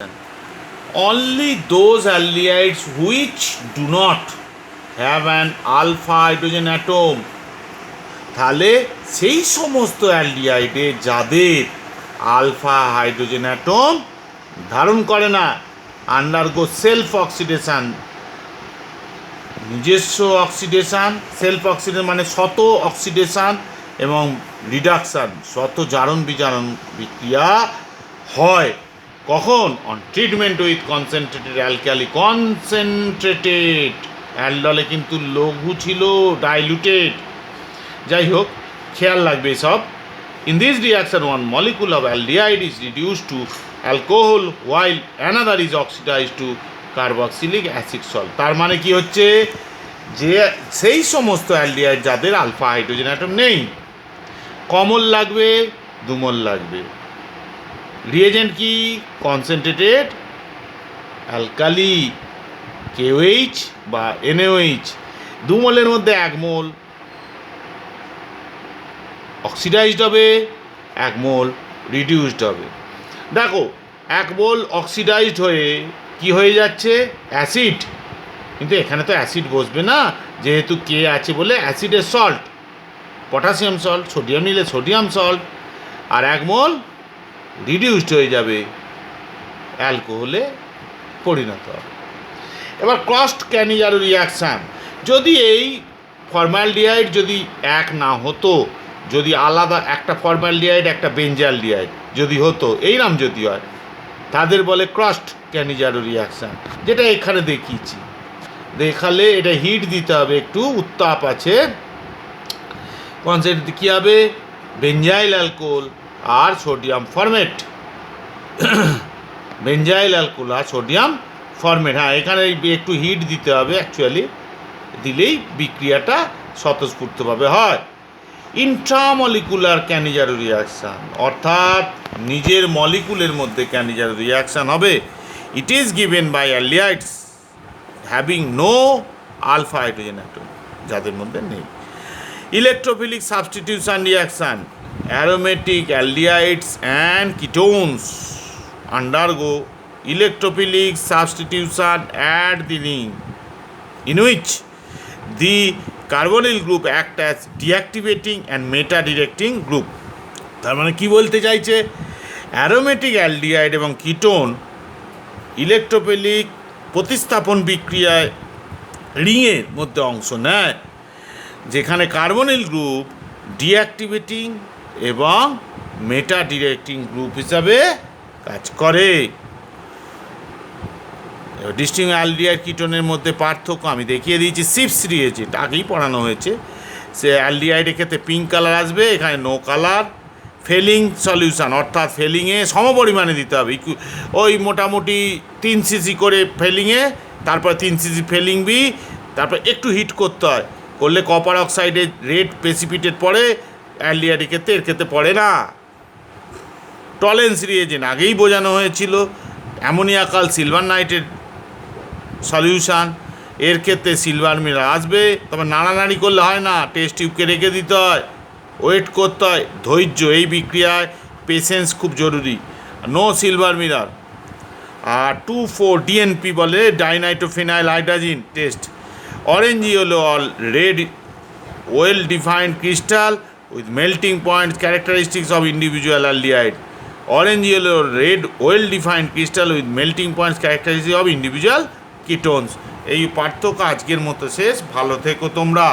Only those aldehydes which do not have an alpha hydrogen atom, তাহলে সেই সমস্ত অ্যালডিহাইডে যাদের আলফা হাইড্রোজেন অ্যাটম ধারণ করে না, আন্ডারগো সেলফ অক্সিডেশন, নিজস্ব অক্সিডেশন, সেলফ অক্সিডেশন মানে শত অক্সিডেশন এবং রিডাকশান, শত জারণ বিজারণ বিক্রিয়া হয়। কখন? On treatment with concentrated alkali. Concentrated অ্যালডলে কিন্তু লঘু ছিল, ডাইলুটেড। যাই হোক, খেয়াল লাগবে সব। In this reaction one molecule of aldehyde is reduced to alcohol while another is oxidized to carboxylic acid salt. তার মানে কি হচ্ছে, যে সেই সমস্ত অ্যালডিহাইড যাদের আলফা হাইড্রোজেন অ্যাটম নেই, কমল লাগবে, দুমল লাগবে। রিয়েজেন্ট কি? কনসেন্ট্রেটেড অ্যালকালি, KOH বা NaOH। দুমলের মধ্যে এক মোল অক্সিডাইজড হবে, এক মোল রিডিউসড হবে। দেখো, এক মোল অক্সিডাইজড হয়ে কি হয়ে যাচ্ছে? অ্যাসিড। কিন্তু এখানে তো অ্যাসিড বসবে না, যেহেতু কে আছে বলে অ্যাসিডের সল্ট, পটাশিয়াম সল্ট, সোডিয়াম নিলে সোডিয়াম সল্ট। আর এক মোল রিডিউসড হয়ে যাবে, অ্যালকোহলে পরিণত হবে। এবার ক্রসড ক্যানিজারো রিয়াকশান, যদি এই ফর্মালডিহাইড যদি এক না হতো, যদি আলাদা একটা ফর্মালডিহাইড একটা বেঞ্জালডিহাইড যদি হতো, এই নাম যদি হয়, তাদের বলে ক্রসড ক্যানিজারো রিয়াকশান, যেটা এখানে দেখিয়েছি। দেখালে এটা হিট দিতে হবে, একটু উত্তাপ আছে। কনসেন্ট কী হবে? বেঞ্জাইল অ্যালকোহল আর সোডিয়াম ফরমেট। বেঞ্জাইল অ্যালকোহল আর সোডিয়াম ফরমেট। হ্যাঁ, এখানে একটু হিট দিতে হবে, অ্যাকচুয়ালি দিলেই বিক্রিয়াটা স্বতঃস্ফূর্তভাবে হয়। ইন্ট্রামলিকুলার ক্যানিজারো রিয়াকশান, অর্থাৎ নিজের মলিকুলের মধ্যে ক্যানিজারো রিয়াকশান হবে। It is given by aldehydes having no alpha hydrogen atom, যাদের মধ্যে নেই। Electrophilic substitution reaction, aromatic aldehydes and ketones undergo electrophilic substitution at the ring in which the carbonyl group act as deactivating and meta-directing group. তার মানে কি বলতে চাইছে? Aromatic aldehyde এবং ketone electrophilic প্রতিস্থাপন বিক্রিয়ায় রিংয়ের মধ্যে অংশ নেয়, যেখানে কার্বনিল গ্রুপ ডিঅ্যাক্টিভেটিং এবং মেটা ডিরেক্টিং গ্রুপ হিসাবে কাজ করে। ডিস্টিং অ্যালডিহাইড কিটোনের মধ্যে পার্থক্য আমি দেখিয়ে দিয়েছি। সিপস রিয়েজেন্ট আগেই পড়ানো হয়েছে। সে অ্যালডিহাইডের ক্ষেত্রে পিঙ্ক কালার আসবে, এখানে নো কালার। ফেলিং সলিউশন, অর্থাৎ ফেলিংয়ে সমপরিমাণে দিতে হবে, ওই মোটামুটি 3 cc করে ফেলিংয়ে, তারপর 3 cc ফেলিং বি, তারপর একটু হিট করতে হয়, করলে কপার অক্সাইডের রেড প্রেসিপিটেট পড়ে, অ্যালডিহাইডের ক্ষেত্রে এর ক্ষেত্রে পড়ে না। টলেন্স রিয়েজেন্ট আগেই বোঝানো হয়েছিল। অ্যামোনিয়াকাল সিলভার নাইট্রেট সলিউশন, এর ক্ষেত্রে সিলভার মিনার আসবে, তবে নাড়ানাড়ি করলে হয় না, টেস্ট টিউবকে রেখে দিতে হয়, ওয়েট করতে হয়, ধৈর্য। এই বিক্রিয়ায় পেশেন্স খুব জরুরি। নো সিলভার মিনার। আর 2,4-DNP বলে ডাইনাইট্রোফিনাইল হাইড্রাজিন টেস্ট। অরেঞ্জ হলো all red well defined crystal with melting point characteristics of individual aldehyde. Orange yellow red well defined crystal with melting points characteristic of individual ketones. এই পার্থক্য আজকের মতো শেষ। ভালো থেকো তোমরা।